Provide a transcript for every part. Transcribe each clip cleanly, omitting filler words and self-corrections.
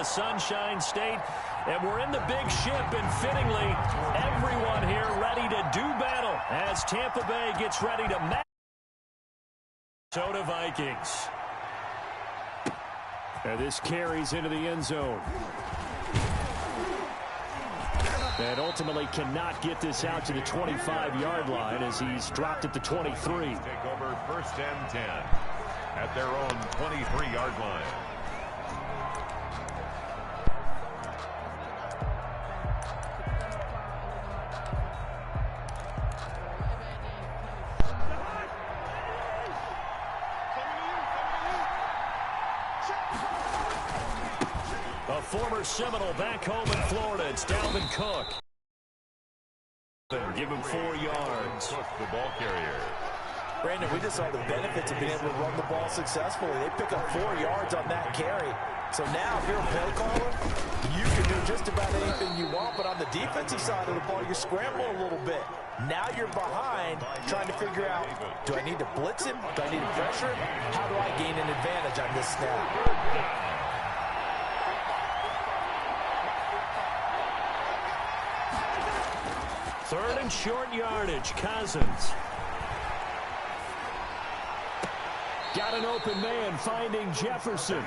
the Sunshine State. And we're in the big ship, and fittingly, everyone here ready to do battle as Tampa Bay gets ready to match Minnesota Vikings. And this carries into the end zone. And ultimately cannot get this out to the 25-yard line as he's dropped at the 23. Take over 1st and 10 at their own 23-yard line. A former Seminole back home in Florida. It's Dalvin Cook. Give him 4 yards. Cook, the ball carrier. Brandon, we just saw the benefits of being able to run the ball successfully. They pick up 4 yards on that carry. So now, if you're a play caller, you can do just about anything you want. But on the defensive side of the ball, you scramble a little bit. Now you're behind, trying to figure out, do I need to blitz him? Do I need to pressure him? How do I gain an advantage on this snap? Third and short yardage. Cousins. Got an open man finding Jefferson.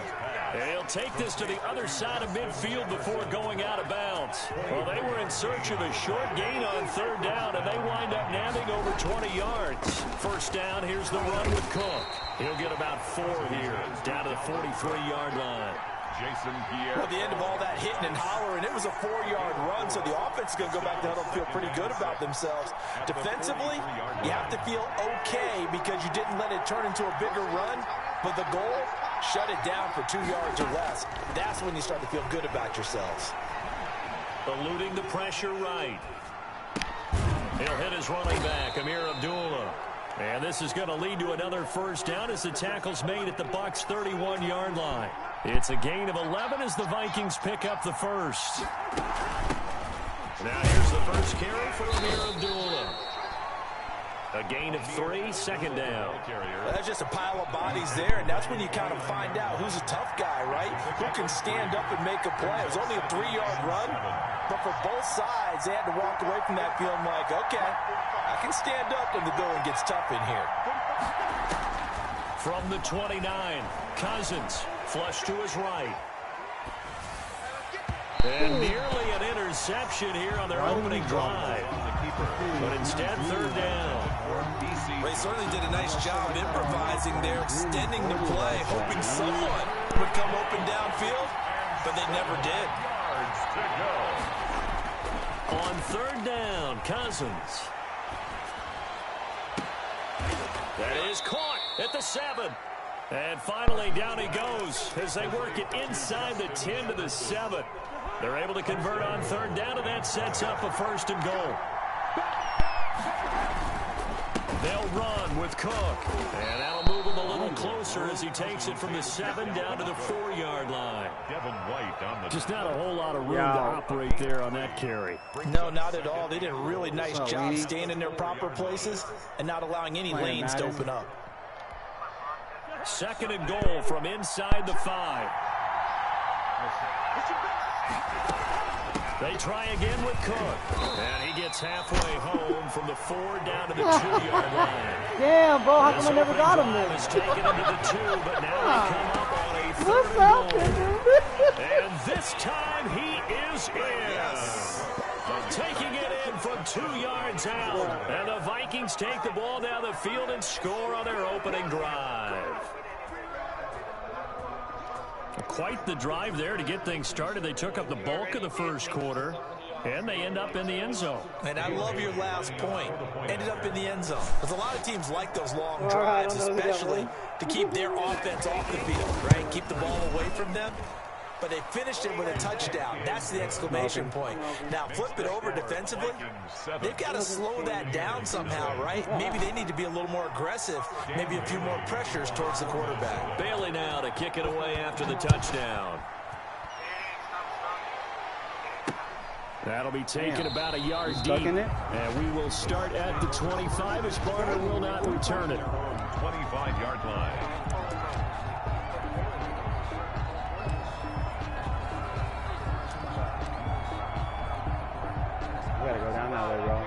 And he'll take this to the other side of midfield before going out of bounds. Well, they were in search of a short gain on 3rd down, and they wind up nabbing over 20 yards. First down, here's the run with Cook. He'll get about 4 here, down to the 43-yard line. Jason Pierre. Well, at the end of all that hitting and hollering, it was a 4-yard run, so the offense is going to go back to huddle and feel pretty good about themselves. Defensively, you have to feel okay because you didn't let it turn into a bigger run, but the goal, shut it down for 2 yards or less. That's when you start to feel good about yourselves. Eluding the pressure right. He'll hit his running back, Amir Abdullah. And this is going to lead to another first down as the tackle's made at the Bucs' 31-yard line. It's a gain of 11 as the Vikings pick up the first. Now here's the first carry for Amir Abdullah. A gain of 3, 2nd down. That's just a pile of bodies there, and that's when you kind of find out who's a tough guy, right? Who can stand up and make a play. It was only a 3-yard run, but for both sides, they had to walk away from that feeling like, okay, I can stand up when the going gets tough in here. From the 29, Cousins, flush to his right. And nearly an interception here on their opening drive. But instead, 3rd down. They certainly did a nice job improvising there, extending the play, hoping someone would come open downfield, but they never did. On 3rd down, Cousins. That is caught at the 7. And finally, down he goes as they work it inside the 10 to the 7. They're able to convert on 3rd down, and that sets up a 1st and goal. They'll run with Cook. And that'll move him a little closer as he takes it from the 7 down to the 4-yard line. Devin White on the Just not a whole lot of room to operate there on that carry. No, not at all. They did a really nice job staying in their proper places and not allowing any lanes to open up. 2nd and goal from inside the 5. They try again with Cook. And he gets halfway home from the 4 down to the 2-yard line. Damn, bro, how come I never got him there? Is taken into the 2, but now they come up on a 3rd and goal. And this time he is in. Yes. Taking it in from 2 yards out. And the Vikings take the ball down the field and score on their opening drive. Quite the drive there to get things started. They took up the bulk of the first quarter, and they end up in the end zone. And I love your last point. Ended up in the end zone. Because a lot of teams like those long drives, especially to keep their offense off the field, right? Keep the ball away from them. But they finished it with a touchdown. That's the exclamation point. Now, flip it over defensively. They've got to slow that down somehow, right? Maybe they need to be a little more aggressive. Maybe a few more pressures towards the quarterback. Bailey now to kick it away after the touchdown. That'll be taken about a yard deep. And we will start at the 25 as Barner will not return it. 25-yard line. gotta go down that way, bro.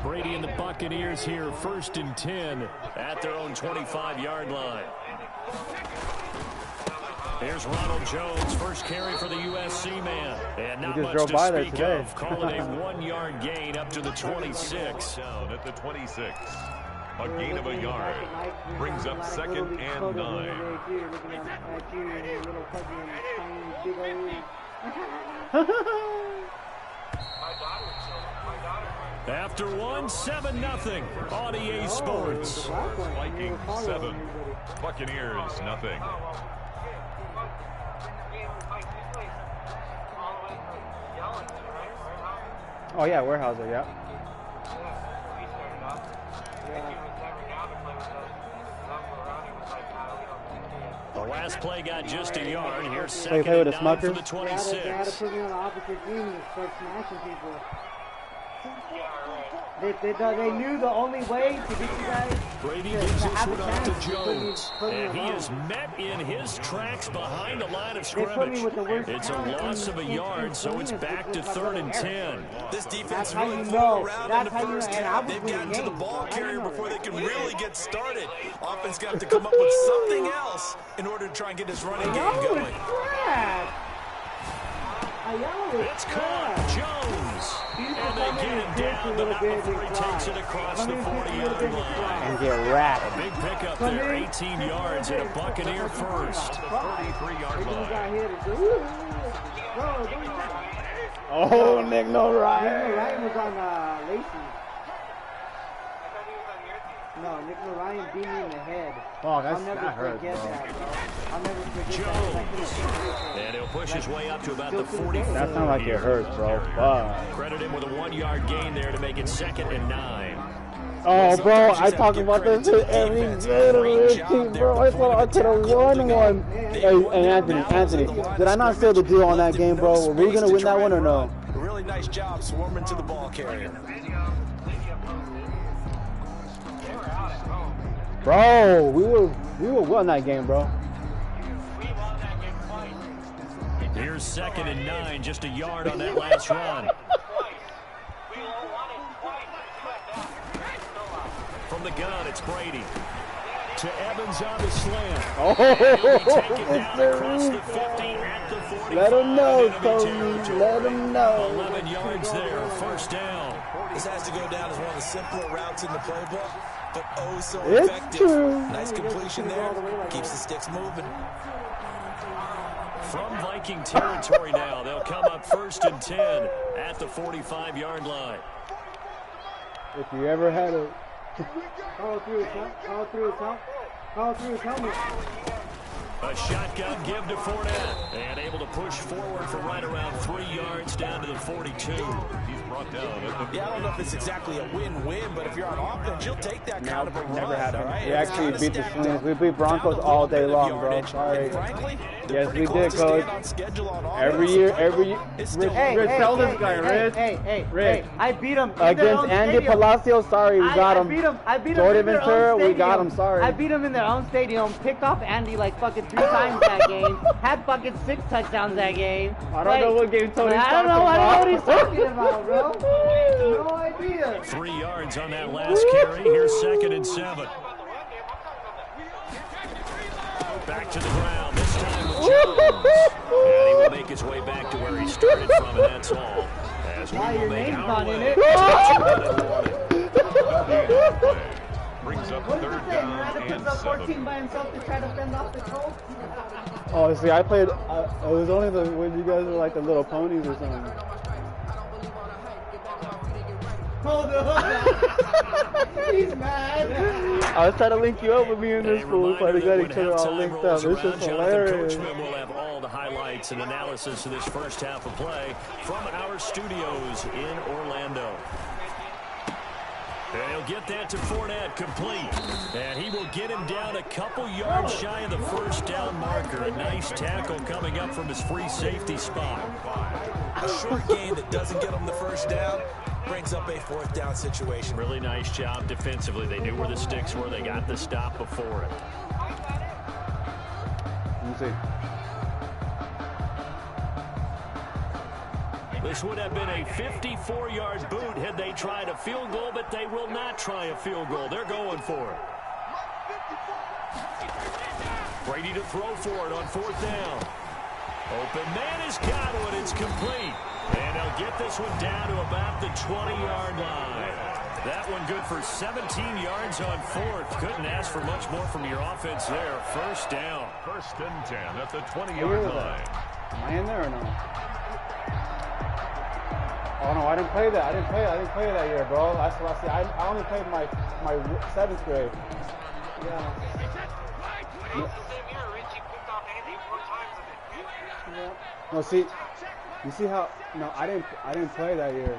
Brady and the Buccaneers here, 1st and 10 at their own 25-yard line. Here's Ronald Jones, first carry for the USC man. And not much to speak of. Call it a 1-yard gain up to the 26. Down at the 26. A gain of a yard. Brings up 2nd and 9. After 7-0 on EA Sports. Vikings 7. Buccaneers nothing. Oh, yeah, Warehouser, yeah. The last play got just a yard. Here's 2nd and 9 for the 26. They had to put me on the opposite team and start smashing people. They knew the only way to get you guys Brady gives this one off to Jones. And he is met in his tracks behind the line of scrimmage. It's a loss of a yard, so it's back to 3rd and 10. This defense really flew around in the first half. They've gotten to the ball carrier before they can really get started. Offense got to come up with something else in order to try and get this running game going. It's caught. Jones. And they get him down, but not before he takes it across the 40-yard line. And get wrapped. A big pickup there, 18 yards and a Buccaneer first. 33-yard line. Oh, Nick, no Ryan Ryan. was on Lacey. No, Nick Ryan beat me in the head. Oh, that I'll hurt, never forget bro. that, bro. I'll never forget Jones. that. And he'll push his way up to about the 44. That sounds like it hurts, bro. Fuck. Credit him with a 1-yard gain there to make it 2nd and 9. Oh, bro, I talk about this every day to this team, bro. I thought I could have won one. Hey, Anthony, did I not seal the deal on that game, bro? Were we going to win that one or no? A really nice job swarming to the ball carrier. Bro, we were won that game, bro. Here's 2nd and 9, just a yard on that last run. From the gun, it's Brady. To Evans on the slant. Oh, let him know, Tony. Let him know. 11 yards there, 1st down. This has to go down as one of the simpler routes in the playbook, but oh so It's effective. true. Nice completion there. Keeps the sticks moving. From Viking territory now, they'll come up 1st and 10 at the 45-yard line. If you ever had a... Call through his helmet. A shotgun give to Fournette. And able to push forward for right around 3 yards down to the 42. He's brought down. Yeah, I don't know if it's exactly a win-win, but if you're on offense, you'll take that kind of a run. Never had all them. right? We actually beat the Slings. We beat Broncos all day long, bro. Sorry. Frankly, Yes, we did, Coach. Every year. Rich, tell this guy, Rich. Hey, I beat him Against Andy Palacio, sorry, we got him. I beat him. Jordan Ventura, we got him, sorry. I beat him in their own stadium. Picked off Andy like fucking 3 times that game. Had fucking 6 touchdowns that game. I don't know what game Tony's talking about. I don't know what he's talking about, bro. No idea. 3 yards on that last carry. Here's 2nd and 7. Back to the ground, this time with Jones. And he will make his way back to where he started from, and that's all. As we will make our way. Brings up What did 3rd you say? You're down to and put up 14 7. by himself to try to fend off the Colts? Oh, see, I played, it was only when you guys were like the little ponies or something. Hold on. He's mad. I was trying to link you up with me in this school, so we got each other all linked up. It's just hilarious. We'll have all the highlights and analysis of this first half of play from our studios in Orlando. And he'll get that to Fournette, complete. And he will get him down a couple yards shy of the 1st down marker. A nice tackle coming up from his free safety spot. A short game that doesn't get them the 1st down brings up a 4th down situation. Really nice job defensively. They knew where the sticks were. They got the stop before it. Let me see. This would have been a 54-yard boot had they tried a field goal, but they will not try a field goal. They're going for it. Brady to throw for it on 4th down. Open man has got one. It's complete. And they'll get this one down to about the 20-yard line. That one good for 17 yards on 4th. Couldn't ask for much more from your offense there. 1st down. 1st and 10 at the 20-yard line. Am I in there or no? Oh no, I didn't play that. I didn't play that year, bro. That's what I said. I only played my 7th grade. Yeah. No, see, you see how? No, I didn't play that year.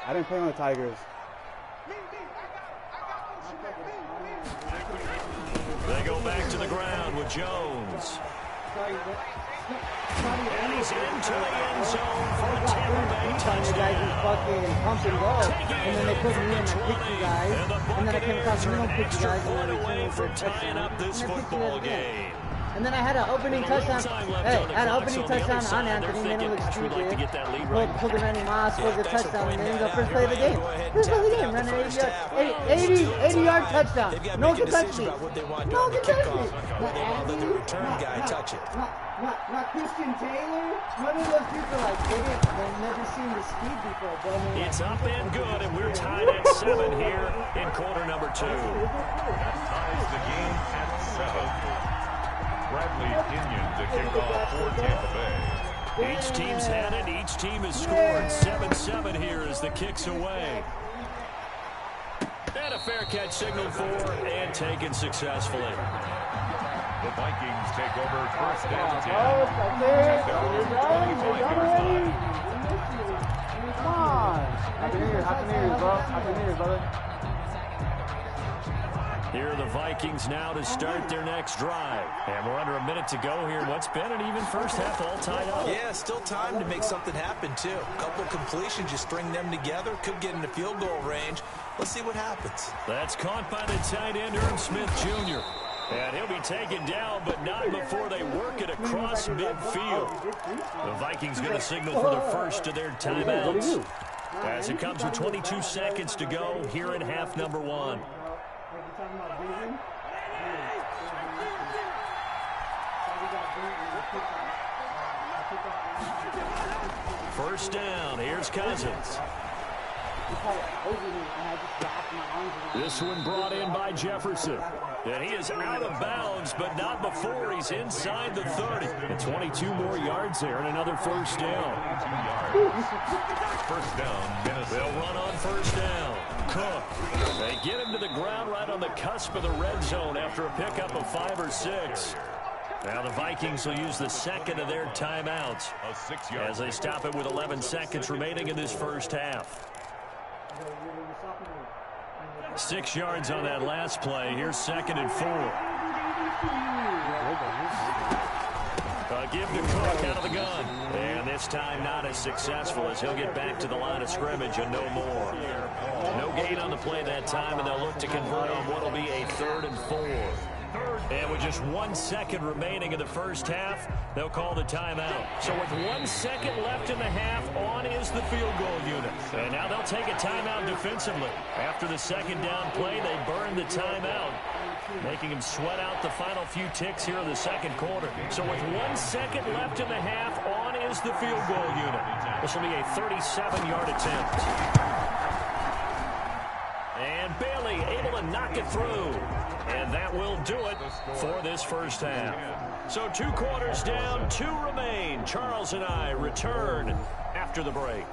I didn't play on the Tigers. They go back to the ground with Jones. And he's into the end zone for a Tampa Bay touchdown. You guys just fucking pump and go, and then they put me in and pick you guys, and then I came across and pick you guys, and then away from tying up this football game. And then I had an opening touchdown. Hey, I had an opening touchdown on Anthony, made him look stupid. Pulled the Randy Moss, was a touchdown, and then the first play of the game. First play of the game, ran an 80-yard touchdown. No one can touch me. No one can touch me. Not Christian Taylor. None of those people like idiot. They've never seen the speed before. It's up and good, and we're tied at 7 here in quarter number 2. That ties the game at 7. Bradley Pinion to kick off for Tampa Bay. Each team's had it. Each team has scored. 7-7 here as the kick's away. And a fair catch signaled for and taken successfully. The Vikings take over 1st and 10. Come on. Happy New Year's, bro. Happy New Year's, brother. Here are the Vikings now to start their next drive. And we're under a minute to go here. What's been an even first half, all tied up. Yeah, still time to make something happen, too. A couple completions, you string them together, could get into field goal range. Let's see what happens. That's caught by the tight end, Irv Smith Jr. And he'll be taken down, but not before they work it across midfield. The Vikings going to signal for the first of their timeouts as it comes with 22 seconds to go here in half number 1. First down, here's Cousins. This one brought in by Jefferson. And he is out of bounds, but not before he's inside the 30. And 22 more yards there and another first down. 1st down, Minnesota. They'll run on 1st down. Cook. They get him to the ground right on the cusp of the red zone after a pickup of 5 or 6. Now the Vikings will use the second of their timeouts as they stop it with 11 seconds remaining in this first half. 6 yards on that last play. Here's 2nd and 4. Give to Cook out of the gun. And this time not as successful as he'll get back to the line of scrimmage and no more. No gain on the play that time, and they'll look to convert on what will be a 3rd and 4. And with just 1 second remaining in the first half, they'll call the timeout. So with 1 second left in the half, on is the field goal unit. And now they'll take a timeout defensively. After the second down play, they burn the timeout, making him sweat out the final few ticks here in the second quarter. So with 1 second left in the half, on is the field goal unit. This will be a 37-yard attempt. And Bailey able to knock it through. And that will do it for this first half. So 2 quarters down, 2 remain. Charles and I return after the break.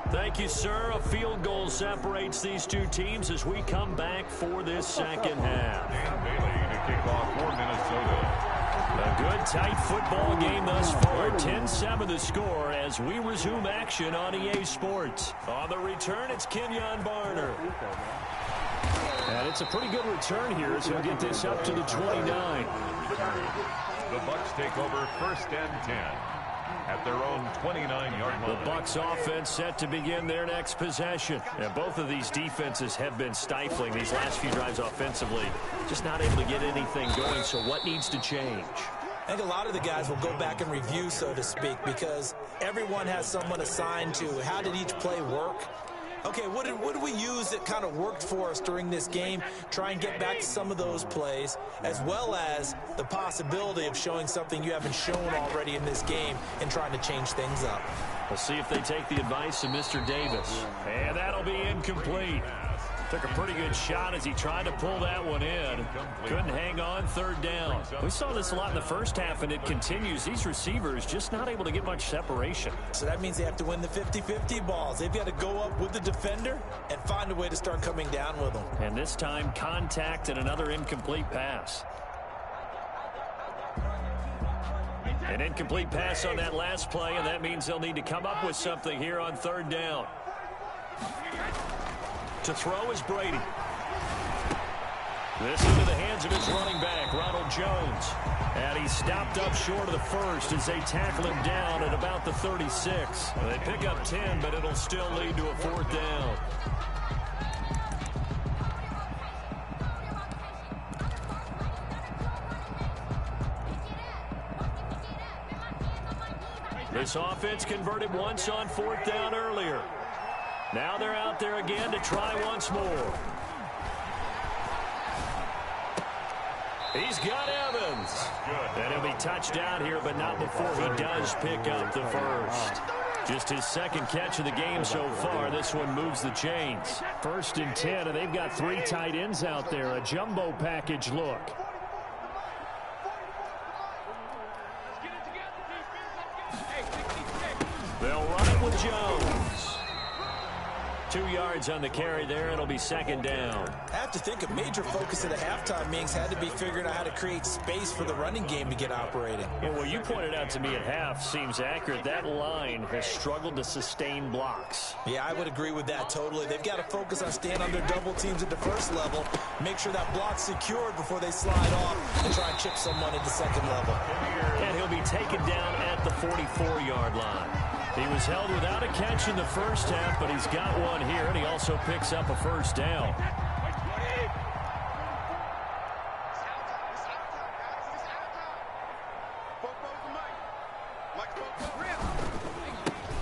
Thank you, sir. A field goal separates these two teams as we come back for this second half. And Bailey to kick off for Minnesota. A good, tight football game thus far. 10-7 the score as we resume action on EA Sports. On the return, it's Kenyon Barner. And it's a pretty good return here as he'll get this up to the 29. The Bucs take over 1st and 10 at their own 29-yard line. The Bucs offense set to begin their next possession. And both of these defenses have been stifling these last few drives offensively. Just not able to get anything going, so what needs to change? I think a lot of the guys will go back and review, so to speak, because everyone has someone assigned to how did each play work. Okay, what did we use that kind of worked for us during this game? Try and get back to some of those plays, as well as the possibility of showing something you haven't shown already in this game and trying to change things up. We'll see if they take the advice of Mr. Davis. And that'll be incomplete. Took a pretty good shot as he tried to pull that one in. Couldn't hang on, third down. We saw this a lot in the first half, and it continues. These receivers just not able to get much separation. So that means they have to win the 50-50 balls. They've got to go up with the defender and find a way to start coming down with them. And this time, contact and another incomplete pass. An incomplete pass on that last play, and that means they'll need to come up with something here on third down. To throw is Brady. This into the hands of his running back, Ronald Jones. And he stopped up short of the first as they tackle him down at about the 36. They pick up 10, but it'll still lead to a fourth down. This offense converted once on fourth down earlier. Now they're out there again to try once more. He's got Evans. And he'll be touched down here, but not before he does pick up the first. Just his second catch of the game so far. This one moves the chains. 1st and 10, and they've got 3 tight ends out there. A jumbo package look. They'll run it with Jones. 2 yards on the carry there. It'll be second down. I have to think a major focus of the halftime meetings had to be figuring out how to create space for the running game to get operating. And what you pointed out to me at half seems accurate. That line has struggled to sustain blocks. Yeah, I would agree with that totally. They've got to focus on staying on their double teams at the first level, make sure that block's secured before they slide off and try and chip someone at the second level. And he'll be taken down at the 44-yard line. He was held without a catch in the first half, but he's got one here, and he also picks up a first down.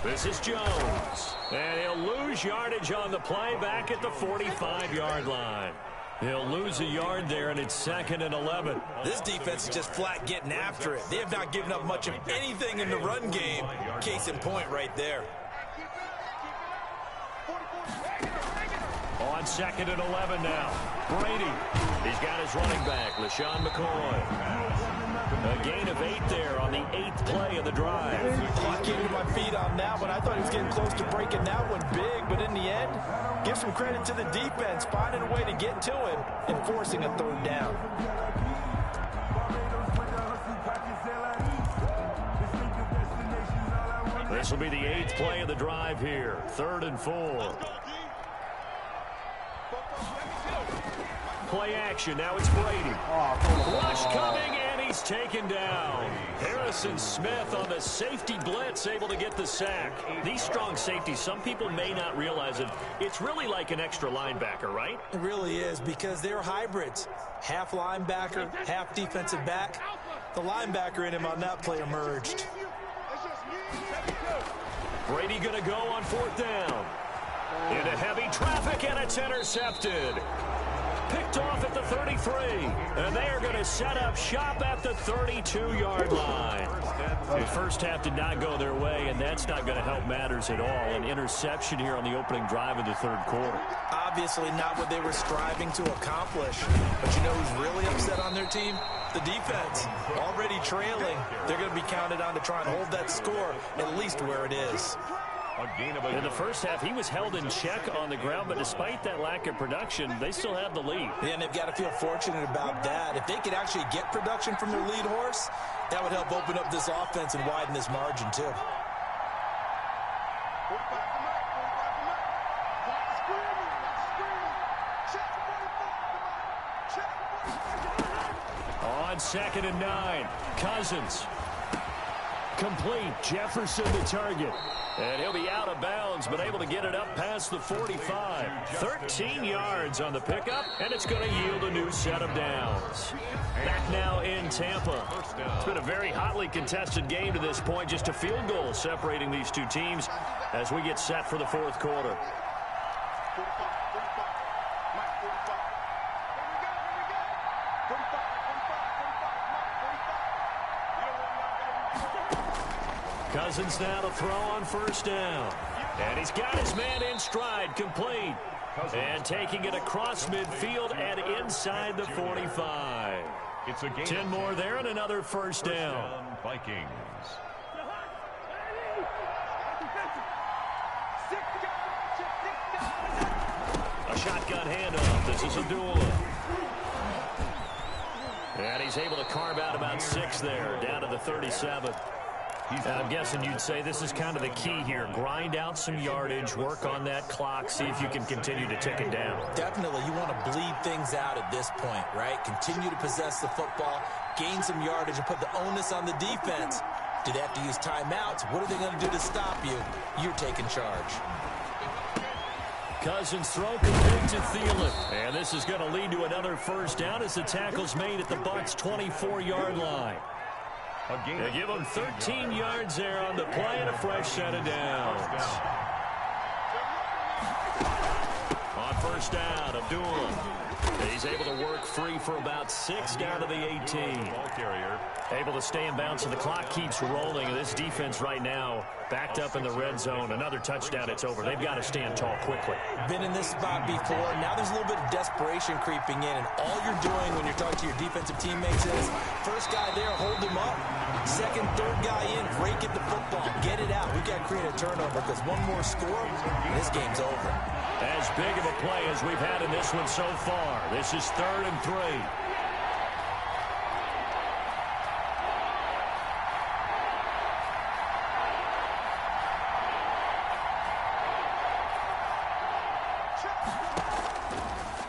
This is Jones, and he'll lose yardage on the play back at the 45-yard line. He'll lose a yard there, and it's 2nd and 11. This defense is just flat getting after it. They have not given up much of anything in the run game. Case in point right there. On 2nd and 11 now. Brady. He's got his running back, LaShawn McCoy. A gain of 8 there on the 8th play of the drive. I came to my feet on that one. I thought he was getting close to breaking that one big, but in the end, give some credit to the defense, finding a way to get to him and forcing a 3rd down. This will be the 8th play of the drive here. 3rd and 4. Play action. Now it's Brady. Rush coming, and he's taken down. Harrison Smith on the safety blitz, able to get the sack. These strong safeties, some people may not realize it. It's really like an extra linebacker, right? It really is, because they're hybrids. Half linebacker, half defensive back. The linebacker in him on that play emerged. Brady going to go on 4th down. Into heavy traffic, and it's intercepted. Picked off at the 33, and they are going to set up shop at the 32-yard line. The first half did not go their way, and that's not going to help matters at all. An interception here on the opening drive of the 3rd quarter. Obviously not what they were striving to accomplish. But you know who's really upset on their team? The defense. Already trailing. They're going to be counted on to try and hold that score at least where it is. In the first half, he was held in check on the ground, but despite that lack of production, they still have the lead. Yeah, and they've got to feel fortunate about that. If they could actually get production from their lead horse, that would help open up this offense and widen this margin, too. On 2nd and 9, Cousins. complete. Jefferson the target. And he'll be out of bounds, but able to get it up past the 45. 13 yards on the pickup, and it's going to yield a new set of downs. Back now in Tampa. It's been a very hotly contested game to this point. Just a field goal separating these two teams as we get set for the fourth quarter. Cousins now to throw on first down. And he's got his man in stride, complete. And taking it across midfield and inside the 45. It's a game. 10 more there and another first down. Vikings. A shotgun handoff. This is Abdullah. And he's able to carve out about 6 there, down to the 37. I'm guessing you'd say this is kind of the key here. Grind out some yardage, work on that clock, see if you can continue to tick it down. Definitely, you want to bleed things out at this point, right? Continue to possess the football, gain some yardage, and put the onus on the defense. Do they have to use timeouts? What are they going to do to stop you? You're taking charge. Cousins throw complete to Thielen. And this is going to lead to another first down as the tackle's made at the Bucs' 24-yard line. They give him 13 yards there on the play and a fresh set of downs. On first down, Abdullah. He's able to work free for about 6 down to the 18. Able to stay in bounds, and the clock keeps rolling. And this defense right now backed up in the red zone. Another touchdown, it's over. They've got to stand tall quickly. Been in this spot before. Now there's a little bit of desperation creeping in, and all you're doing when you're talking to your defensive teammates is first guy there, hold him up. Second, third guy in, break at the football. Get it out. We've got to create a turnover because one more score, and this game's over. As big of a play as we've had in this one so far. This is 3rd and 3.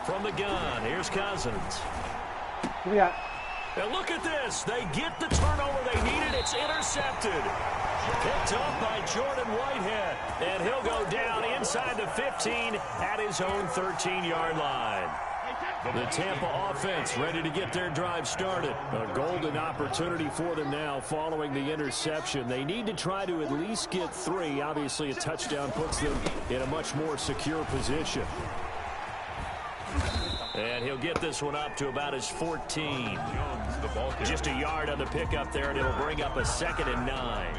From the gun, here's Cousins. Yeah. And look at this. They get the turnover they needed. It's intercepted. Picked off by Jordan Whitehead. And he'll go down inside the 15 at his own 13-yard line. The Tampa offense ready to get their drive started. A golden opportunity for them now following the interception. They need to try to at least get 3. Obviously, a touchdown puts them in a much more secure position. And he'll get this one up to about his 14. Just a yard on the pickup there, and it'll bring up a 2nd and 9.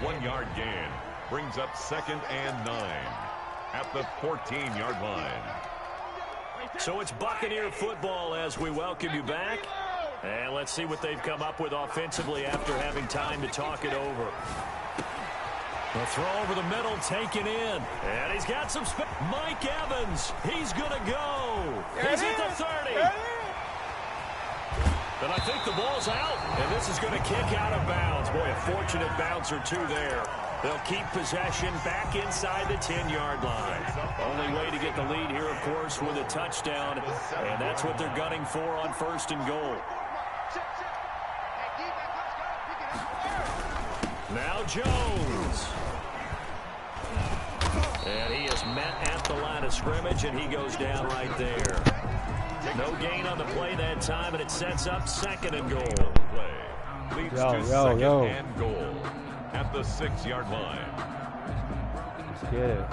1 yard gain brings up 2nd and 9 at the 14-yard line. So it's Buccaneer football as we welcome you back. And let's see what they've come up with offensively after having time to talk it over. The throw over the middle, taken in. And he's got some space. Mike Evans, he's going to go. He's at the 30. And I think the ball's out. And this is going to kick out of bounds. Boy, a fortunate bounce or 2 there. They'll keep possession back inside the 10-yard line. Only way to get the lead here, of course, with a touchdown. And that's what they're gunning for on 1st and goal. Now Jones. And he is met at the line of scrimmage, and he goes down right there. No gain on the play that time, and it sets up 2nd and goal. Leads to 2nd and goal at the 6-yard line. Let's get it.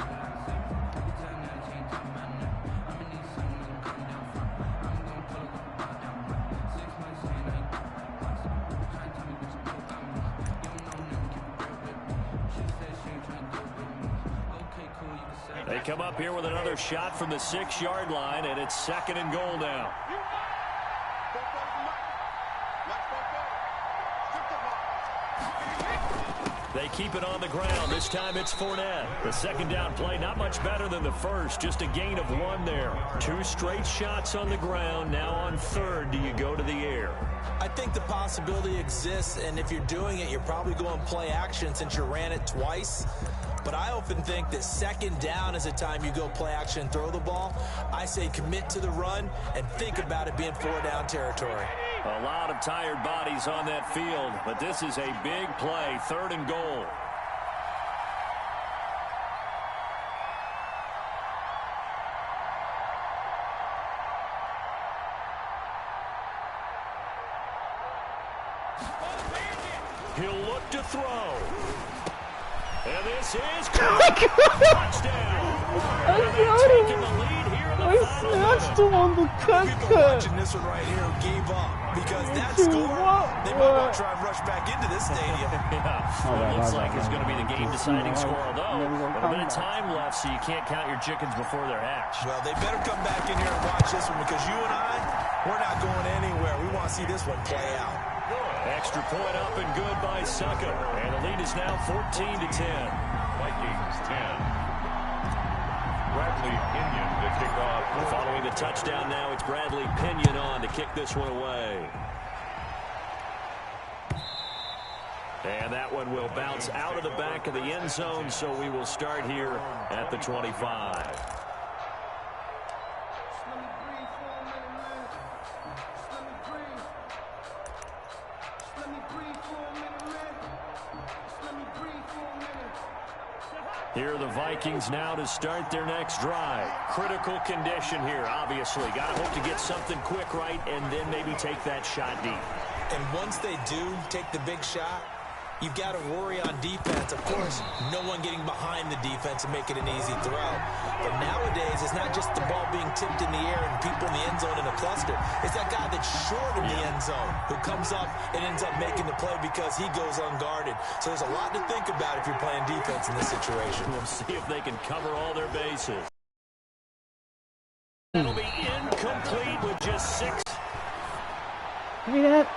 They come up here with another shot from the 6-yard line, and it's 2nd and goal now. They keep it on the ground. This time it's Fournette. The 2nd down play, not much better than the first. Just a gain of 1 there. 2 straight shots on the ground. Now on 3rd, do you go to the air? I think the possibility exists, and if you're doing it, you're probably going play action since you ran it twice. But I often think that 2nd down is the time you go play action and throw the ball. I say commit to the run and think about it being 4 down territory. A lot of tired bodies on that field, but this is a big play, 3rd and goal. He'll look to throw. And this is touchdown. I snatched him on the cut. Watching this one right here gave up because that score, they might want to try and rush back into this stadium. Well, looks like it's going to be the game-deciding score, although a bit of time left, so you can't count your chickens before they're hatched. Well, they better come back in here and watch this one because you and I, we're not going anywhere. We want to see this one play out. Extra point up and good by Suckup. And the lead is now 14-10. Vikings 10. Bradley Pinion to kick off. Following the touchdown now, it's Bradley Pinion on to kick this one away. And that one will bounce out of the back of the end zone, so we will start here at the 25. Here are the Vikings now to start their next drive. Critical condition here, obviously. Got to hope to get something quick right and then maybe take that shot deep. And once they do take the big shot, you've got to worry on defense. Of course, no one getting behind the defense and making an easy throw. But nowadays, it's not just the ball being tipped in the air and people in the end zone in a cluster. It's that guy that's short of the end zone who comes up and ends up making the play because he goes unguarded. So there's a lot to think about if you're playing defense in this situation. We'll see if they can cover all their bases. That'll be incomplete with just 6. Give me that.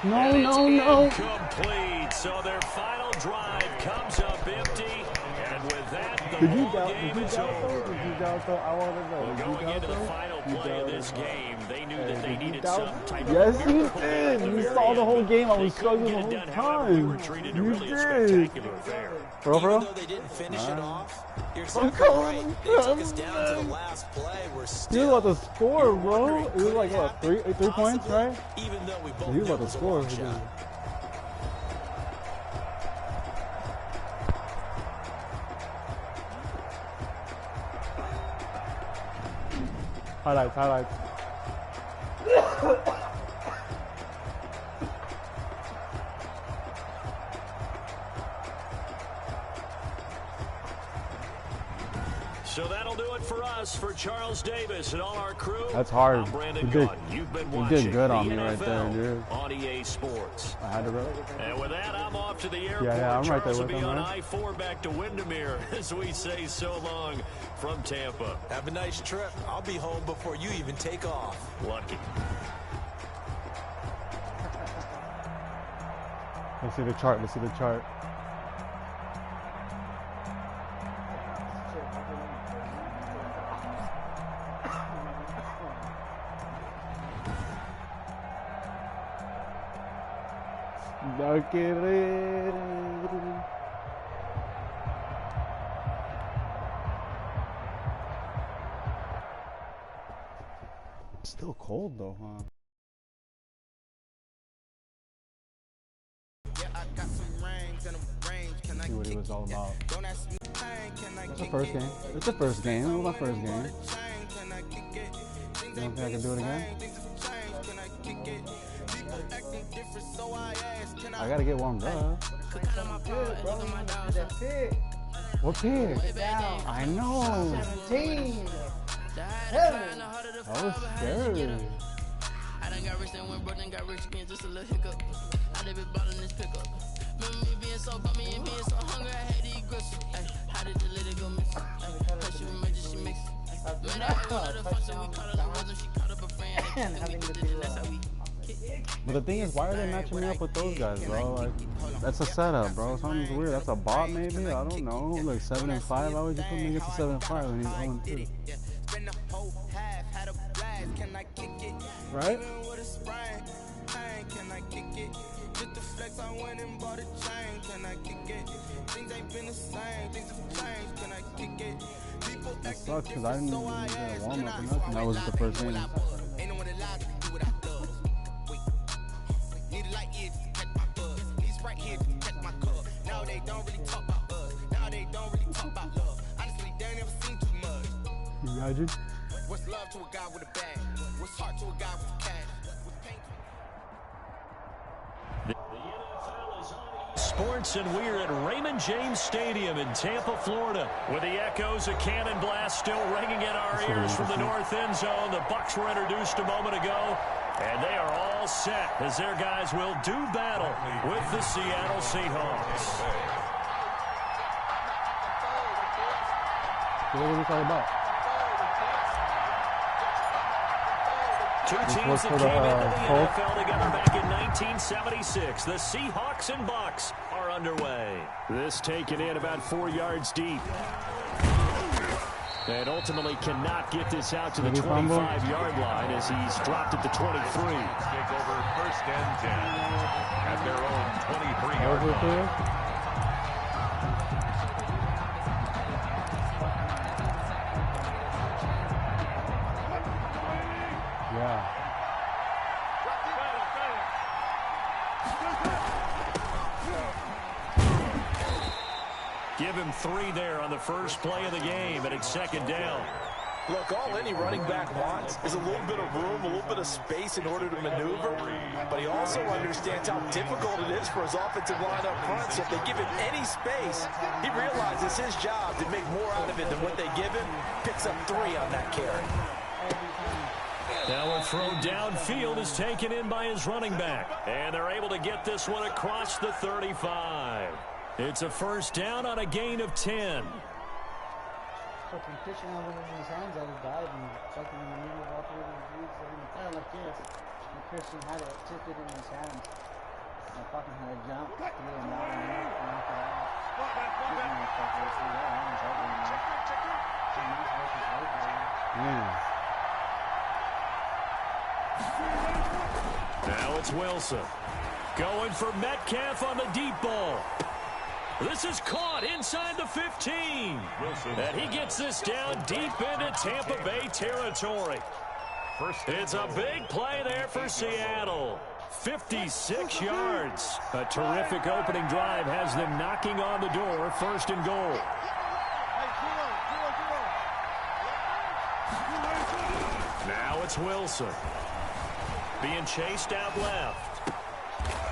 No, no. Incomplete. So their final drive comes up empty. And with that, the Did you ball doubt? game Did you is doubt over. though? Did you doubt though? I want to know. Well, Did you going doubt into the though? final You play of doubted this though? game, they knew Hey, that they did you needed doubt? some type of Yes, you miracle at the did. You very saw the end. whole game. I They was couldn't struggling get the it whole done. However, we were time. treated to You really a did. spectacular affair. Bro, Even though they didn't finish it off, you're exactly coming, right. They took us down to the last play. We're He was still about to score, bro. It was like, what, three points, right? Even though we both He was knew about it to was a score. long shot. Highlights. So that'll do it for us, for Charles Davis and all our crew. That's hard. I'm Brandon You did- Gunn. You've been you watching did good on the me right there, NFL dude. on EA Sports. I had to roll. And with that, I'm off to the airport. Yeah, I'm right there Charles with will be him, on man. I-4 back to Windermere, as we say so long from Tampa. Have a nice trip. I'll be home before you even take off. Lucky. Let's see the chart. No querer. Still cold though, huh? See what it was all about. It's the first game. It's the first game. It was my first game. You don't think I can do it again? I gotta get warmed up. What pick? I know. 17. I was scared. I done got rich and went broke and got rich again, just a little hiccup. I live it bought in this pickup. Remember me being so bummy and being so hungry, I had to eat grits. Ay, how did the lady go miss? Ay, she remember she mixed. Man, I heard one of the function, we caught her the rhythm, she caught up a friend. And having to do That's how we But the thing is, why are they matching me up with those guys, bro? Like, that's a setup, bro. Something's weird. That's a bot, maybe? I don't know. Like 7 and 5. Why would you put me against a 7 and 5 when he's 0 and 2? Right? That sucks because I didn't even get a warm up or nothing. That was the first game. Imagine. What's love to a guy with a bag? What's heart to a guy with cash? Sports, and we're at Raymond James Stadium in Tampa, Florida, with the echoes of cannon blast still ringing in our ears from the north end zone. The Bucs were introduced a moment ago, and they are all set as their guys will do battle with the Seattle Seahawks. What are we talking about? Two teams that came into the NFL together back in 1976. The Seahawks and Bucs are underway. This taken in about 4 yards deep. And ultimately cannot get this out to the 25-yard line as he's dropped at the 23. Take over 1st and 10 at their own 23-yard line. Give him 3 there on the first play of the game, and it's 2nd down. Look, all any running back wants is a little bit of room, a little bit of space in order to maneuver, but he also understands how difficult it is for his offensive line up front, so if they give him any space, he realizes his job to make more out of it than what they give him, picks up 3 on that carry. Now a throw downfield is taken in by his running back, and they're able to get this one across the 35. It's a 1st down on a gain of 10. Fucking Christian had one in his hands that he died and fucking in the middle of all 3 of his dudes and like this. And Christian had it, took it in his hands. And fucking had a jump, threw him down and knocked it out. Now it's Wilson. Going for Metcalf on the deep ball. This is caught inside the 15. And he gets this down deep into Tampa Bay territory. It's a big play there for Seattle. 56 yards. A terrific opening drive has them knocking on the door. 1st and goal. Now it's Wilson. Being chased out left.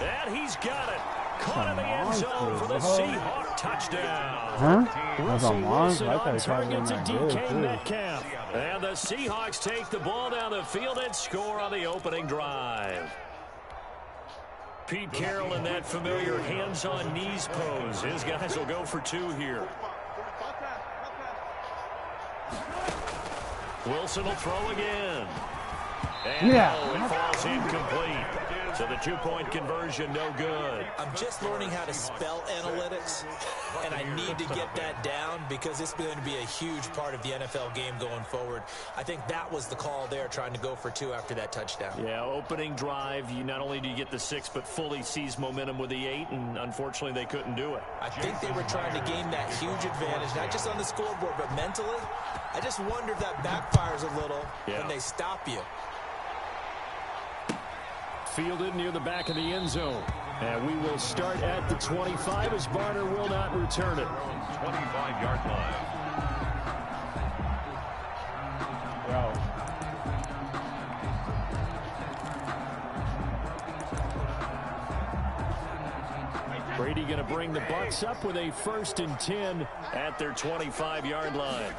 And he's got it. Caught in the end zone for the Seahawk touchdown. Russell Wilson on target to DK Metcalf. And the Seahawks take the ball down the field and score on the opening drive. Pete Carroll in that familiar hands-on-knees pose. His guys will go for 2 here. Wilson will throw again. And it falls incomplete. So the 2-point conversion, no good. I'm just learning how to spell analytics, and I need to get that down because it's going to be a huge part of the NFL game going forward. I think that was the call there, trying to go for 2 after that touchdown. Yeah, opening drive, you not only do you get the 6, but fully seize momentum with the 8, and unfortunately they couldn't do it. I think they were trying to gain that huge advantage, not just on the scoreboard, but mentally. I just wonder if that backfires a little when they stop you. Fielded near the back of the end zone. And we will start at the 25 as Barner will not return it. 25-yard line. Brady going to bring the Bucs up with a 1st and 10 at their 25-yard line.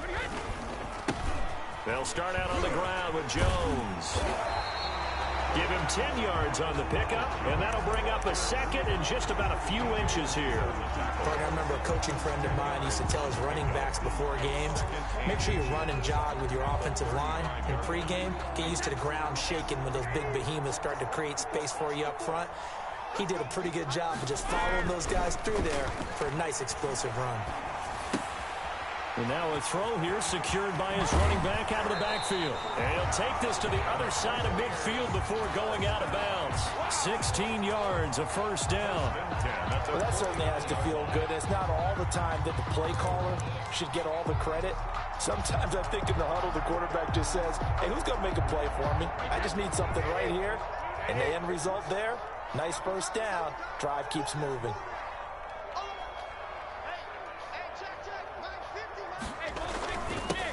They'll start out on the ground with Jones. Give him 10 yards on the pickup, and that'll bring up a 2nd and just about a few inches here. I remember a coaching friend of mine used to tell his running backs before games, make sure you run and jog with your offensive line in pregame. Get used to the ground shaking when those big behemoths start to create space for you up front. He did a pretty good job of just following those guys through there for a nice explosive run. And now a throw here secured by his running back out of the backfield. And he'll take this to the other side of midfield before going out of bounds. 16 yards, a 1st down. Well, that certainly has to feel good. It's not all the time that the play caller should get all the credit. Sometimes I think in the huddle, the quarterback just says, hey, who's going to make a play for me? I just need something right here. And the end result there, nice 1st down. Drive keeps moving.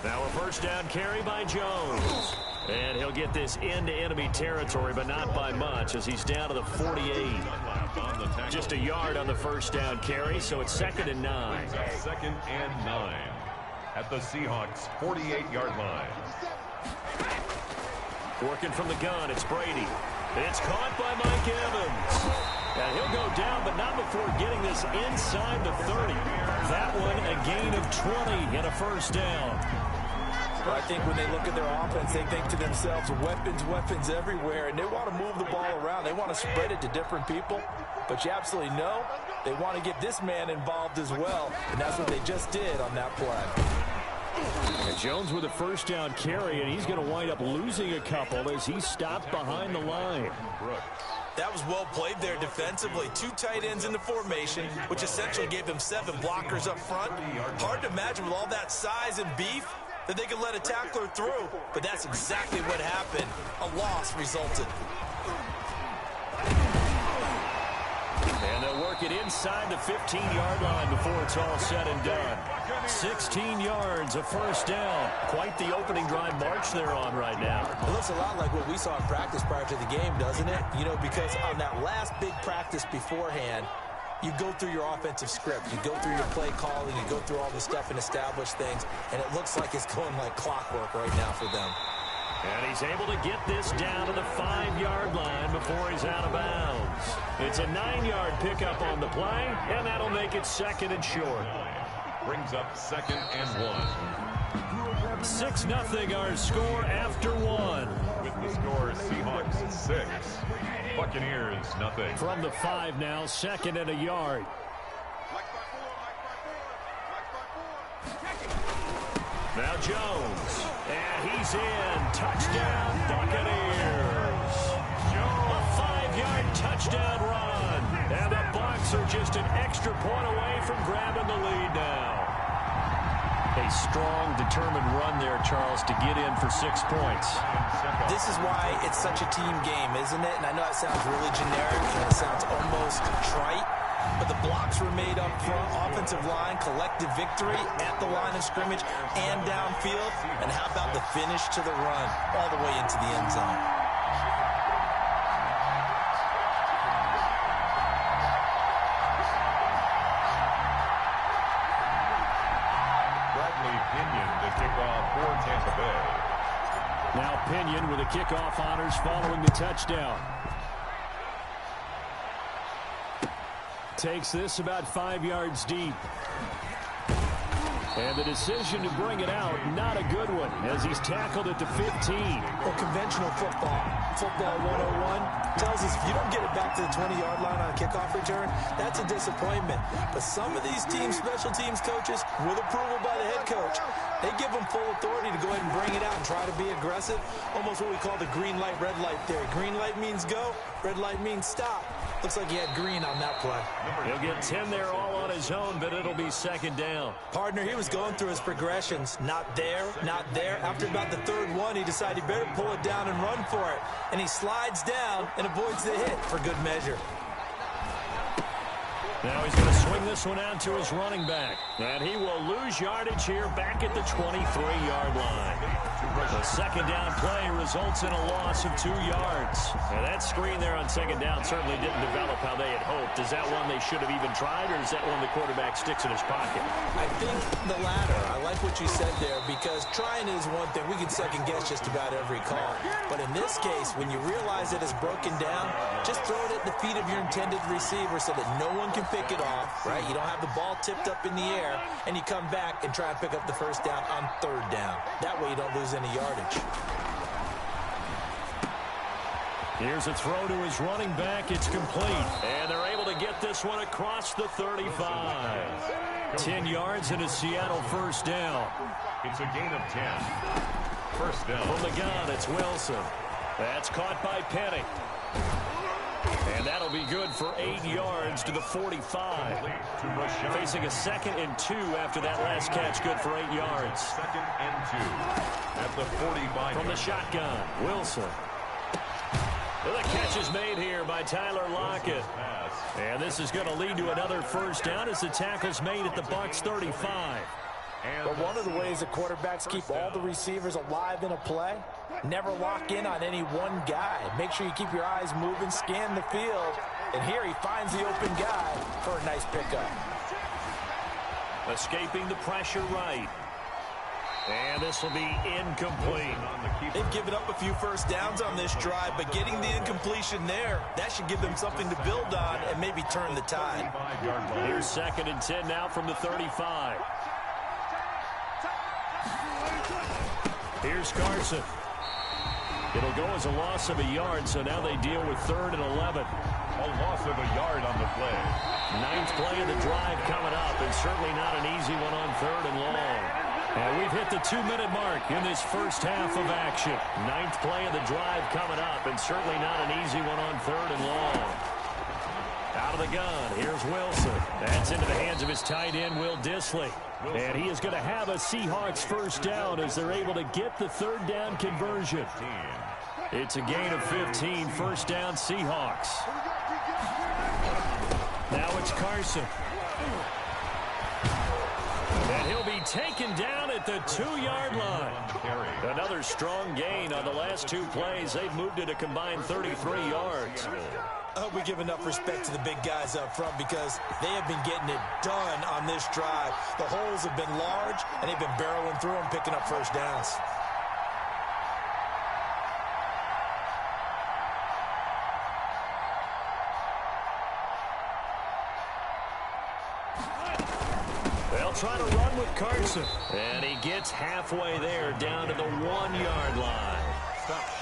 Now a first down carry by Jones. And he'll get this into enemy territory, but not by much, as he's down to the 48. Just a yard on the first down carry, so it's 2nd and 9. 2nd and 9 at the Seahawks' 48-yard line. Working from the gun, it's Brady. It's caught by Mike Evans. And he'll go down, but not before getting this inside the 30. That one a gain of 20 and a first down. I think when they look at their offense, they think to themselves, weapons everywhere, and they want to move the ball around. They want to spread it to different people, but you absolutely know they want to get this man involved as well, and that's what they just did on that play. And Jones with a first down carry, and he's going to wind up losing a couple as he stopped behind the line. That was well played there defensively. 2 tight ends in the formation, which essentially gave them 7 blockers up front. Hard to imagine with all that size and beef that they could let a tackler through, but that's exactly what happened. A loss resulted. And they'll work it inside the 15-yard line before it's all said and done. 16 yards, a first down. Quite the opening drive march they're on right now. It looks a lot like what we saw in practice prior to the game, doesn't it? You know, because on that last big practice beforehand, you go through your offensive script. You go through your play calling. You go through all the stuff and establish things, and it looks like it's going like clockwork right now for them. And he's able to get this down to the 5-yard line before he's out of bounds. It's a 9-yard pickup on the play, and that'll make it 2nd and short. Brings up 2nd and 1. 6-0 our score after 1. With the score, Seahawks 6, Buccaneers nothing. From the 5 now, 2nd and a yard. Now Jones, and he's in. Touchdown, Buccaneers. A 5-yard touchdown run. And the Bucs are just an extra point away from grabbing the lead now. A strong, determined run there, Charles, to get in for 6 points. This is why it's such a team game, isn't it? And I know it sounds really generic and it sounds almost trite, but the blocks were made up front, offensive line, collective victory at the line of scrimmage and downfield. And how about the finish to the run all the way into the end zone? Now Pinion with the kickoff honors following the touchdown. Takes this about 5 yards deep. And the decision to bring it out, not a good one, as he's tackled at the 15. Well, conventional football 101, tells us if you don't get it back to the 20-yard line on a kickoff return, that's a disappointment. But some of these teams, special teams coaches, with approval by the head coach, they give them full authority to go ahead and bring it out and try to be aggressive. Almost what we call the green light, red light theory. Green light means go, red light means stop. Looks like he had green on that play. He'll get 10 there all on his own, but it'll be 2nd down. Partner, he was going through his progressions. Not there, not there. After about the 3rd one, he decided he better pull it down and run for it. And he slides down and avoids the hit for good measure. Now he's going to swing this one out to his running back. And he will lose yardage here back at the 23-yard line. The 2nd down play results in a loss of 2 yards. And that screen there on 2nd down certainly didn't develop how they had hoped. Is that one they should have even tried, or is that one the quarterback sticks in his pocket? I think the latter. I like what you said there, because trying is one thing. We can second guess just about every call. But in this case, when you realize that it's broken down, just throw it at the feet of your intended receiver so that no one can pick it off, right? You don't have the ball tipped up in the air, and you come back and try and pick up the 1st down on 3rd down. That way you don't lose any yardage. Here's a throw to his running back. It's complete. And they're able to get this one across the 35. 10 yards and a Seattle 1st down. It's a gain of 10. 1st down. From the gun, it's Wilson. That's caught by Penny. And that'll be good for 8 yards to the 45. Facing a 2nd and 2 after that last catch, good for 8 yards. 2nd and 2 at the 45. From the shotgun, Wilson. The catch is made here by Tyler Lockett. And this is going to lead to another 1st down as the tackle's made at the Bucs 35. But one of the ways that quarterbacks keep all the receivers alive in a play, never lock in on any one guy. Make sure you keep your eyes moving, scan the field. And here he finds the open guy for a nice pickup. Escaping the pressure right. And this will be incomplete. They've given up a few first downs on this drive, but getting the incompletion there, that should give them something to build on and maybe turn the tide. Here's 2nd and 10 now from the 35. Here's Carson. It'll go as a loss of a yard, so now they deal with 3rd and 11. A loss of a yard on the play. 9th play of the drive coming up, and certainly not an easy one on 3rd and long. And we've hit the 2-minute mark in this first half of action. 9th play of the drive coming up, and certainly not an easy one on 3rd and long. Out of the gun, here's Wilson. That's into the hands of his tight end, Will Dissly. And he is going to have a Seahawks first down as they're able to get the 3rd down conversion. It's a gain of 15, first down Seahawks. Now it's Carson. And he'll be taken down at the 2-yard line. Another strong gain on the last 2 plays. They've moved it a combined 33 yards. I hope we give enough respect to the big guys up front because they have been getting it done on this drive. The holes have been large, and they've been barreling through them, picking up first downs. They'll try to run with Carson. And he gets halfway there, down to the 1-yard line.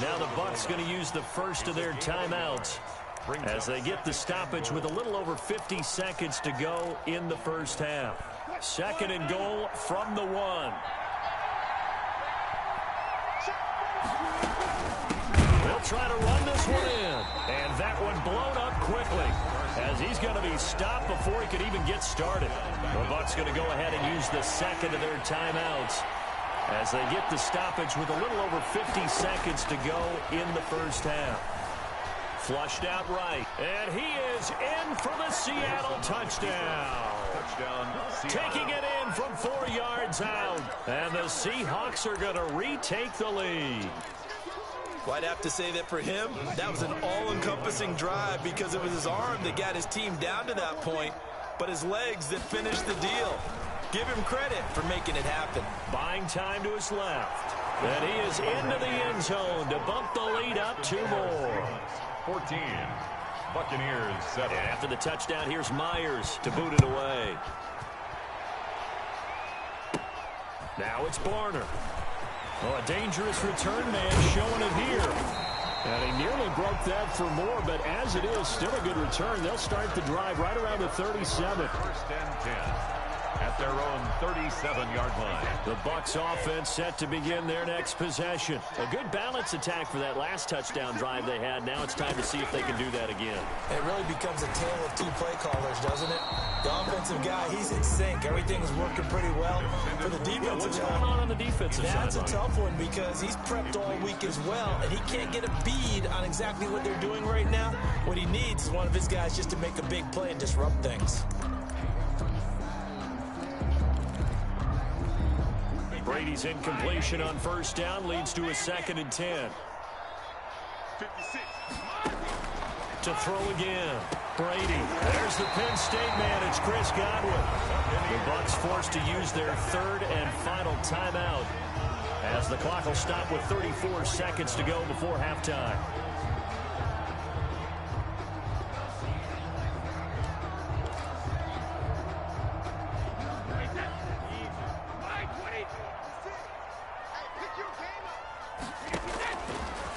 Now the Bucs going to use the first of their timeouts as they get the stoppage with a little over 50 seconds to go in the first half. 2nd and goal from the 1. They'll try to run this one in. And that one blown up quickly as he's going to be stopped before he could even get started. The Bucs going to go ahead and use the 2nd of their timeouts as they get the stoppage with a little over 50 seconds to go in the first half. Flushed out right. And he is in for the Seattle touchdown. Taking it in from 4 yards out. And the Seahawks are going to retake the lead. Well, I'd have to say that for him, that was an all-encompassing drive because it was his arm that got his team down to that point, but his legs that finished the deal. Give him credit for making it happen. Buying time to his left. And he is into the end zone to bump the lead up 2 more. 14. Buccaneers 7. And after the touchdown, here's Myers to boot it away. Now it's Barner. Oh, a dangerous return man showing it here. And he nearly broke that for more, but as it is, still a good return. They'll start the drive right around the 37. 1st and 10. At their own 37-yard line. The Bucs offense set to begin their next possession. A good balance attack for that last touchdown drive they had. Now it's time to see if they can do that again. It really becomes a tale of 2 play callers, doesn't it? The offensive guy, he's in sync. Everything's working pretty well. For the defensive What's guy, going on the defensive side? that's a tough one because he's prepped all week as well, and he can't get a bead on exactly what they're doing right now. What he needs is one of his guys just to make a big play and disrupt things. Brady's incompletion on first down leads to a 2nd and 10. To throw again. Brady. There's the Penn State man. It's Chris Godwin. The Bucs forced to use their 3rd and final timeout as the clock will stop with 34 seconds to go before halftime.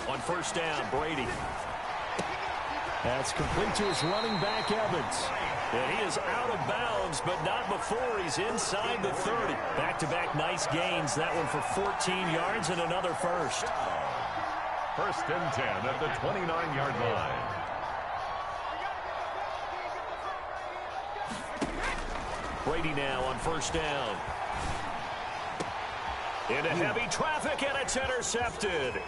On first down, Brady. That's complete to his running back, Evans. And he is out of bounds, but not before he's inside the 30. Back-to-back nice gains. That one for 14 yards and another first. 1st and 10 at the 29-yard line. Brady now on first down. Into heavy traffic, and it's intercepted.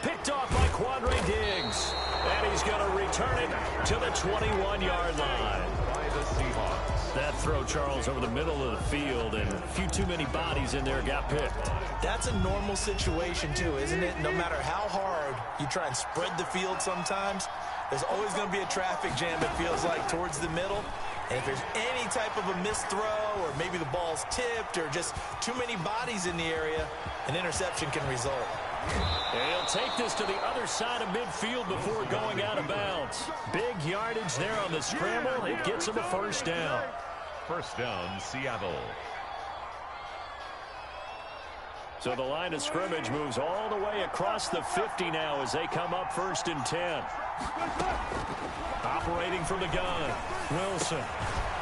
Picked off by Quandre Diggs. And he's going to return it to the 21-yard line. By the Seahawks. That throw, Charles, over the middle of the field, and a few too many bodies in there got picked. That's a normal situation, too, isn't it? No matter how hard you try and spread the field sometimes, there's always going to be a traffic jam, it feels like, towards the middle. And if there's any type of a missed throw, or maybe the ball's tipped, or just too many bodies in the area, an interception can result. And he'll take this to the other side of midfield before going out of bounds. Big yardage there on the scramble. It gets him a first down. First down, Seattle. So the line of scrimmage moves all the way across the 50 now as they come up 1st and 10. Operating from the gun, Wilson.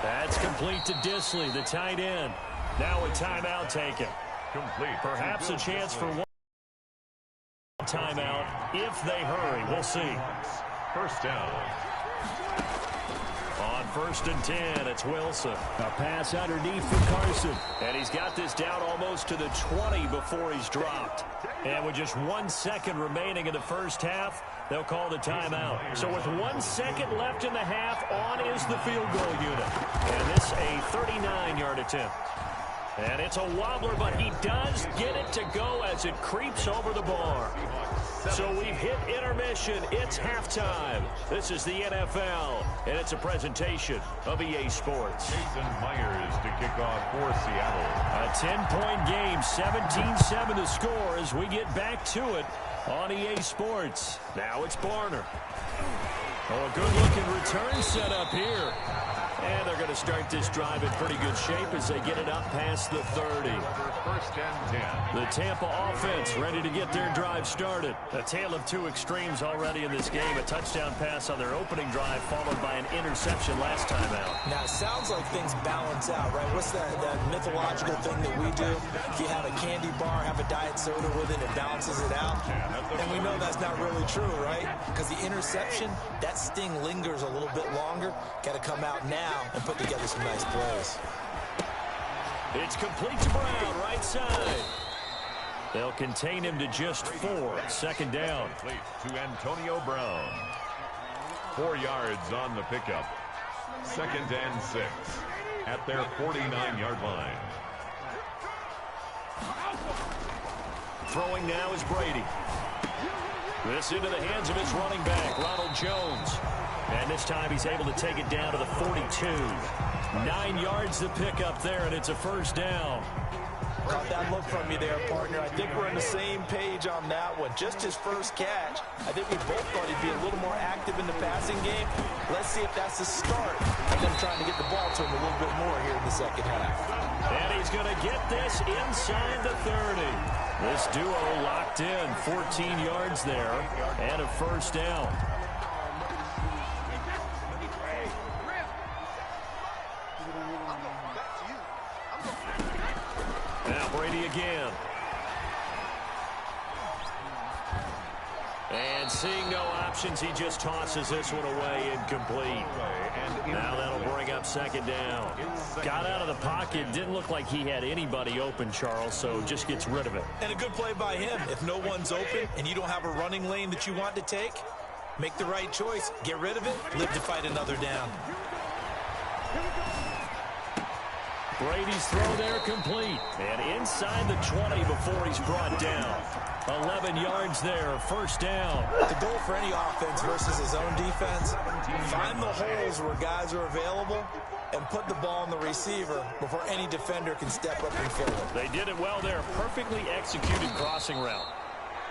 That's complete to Disley, the tight end. Now a timeout taken. Complete. Perhaps a chance for one timeout if they hurry. We'll see. First down. On 1st and 10, it's Wilson. A pass underneath for Carson. And he's got this down almost to the 20 before he's dropped. And with just 1 second remaining in the first half, they'll call the timeout. So with 1 second left in the half, on is the field goal unit. And this a 39-yard attempt. And it's a wobbler, but he does get it to go as it creeps over the bar. So we've hit intermission. It's halftime. This is the NFL, and it's a presentation of EA Sports. Jason Myers to kick off for Seattle. A 10-point game, 17-7 to score as we get back to it on EA Sports. Now it's Barner. Oh, a good-looking return set up here. And they're going to start this drive in pretty good shape as they get it up past the 30. First and 10. The Tampa offense ready to get their drive started. A tale of two extremes already in this game. A touchdown pass on their opening drive followed by an interception last time out. Now, it sounds like things balance out, right? What's that mythological thing that we do? If you have a candy bar, have a diet soda with it, it balances it out. And we know that's not really true, right? Because the interception, that sting lingers a little bit longer. Got to come out now and put together some nice plays. It's complete to Brown, right side. They'll contain him to just 4. Second down. Complete to Antonio Brown. 4 yards on the pickup. 2nd and 6 at their 49-yard line. Throwing now is Brady. This into the hands of his running back, Ronald Jones. And this time he's able to take it down to the 42. 9 yards to pick up there, and it's a first down. Caught that look from you there, partner. I think we're on the same page on that one. Just his first catch. I think we both thought he'd be a little more active in the passing game. Let's see if that's the start of them trying to get the ball to him a little bit more here in the second half. And he's going to get this inside the 30. This duo locked in, 14 yards there, and a first down. Now Brady again. And seeing no options, he just tosses this one away, incomplete. Now that'll bring up second down. Got out of the pocket, didn't look like he had anybody open, Charles, so just gets rid of it. And a good play by him. If no one's open and you don't have a running lane that you want to take, make the right choice, get rid of it, live to fight another down. Brady's throw there complete. And inside the 20 before he's brought down. 11 yards there, first down. The goal for any offense versus his own defense, find the holes where guys are available and put the ball on the receiver before any defender can step up and fill it. They did it well there. Perfectly executed crossing route.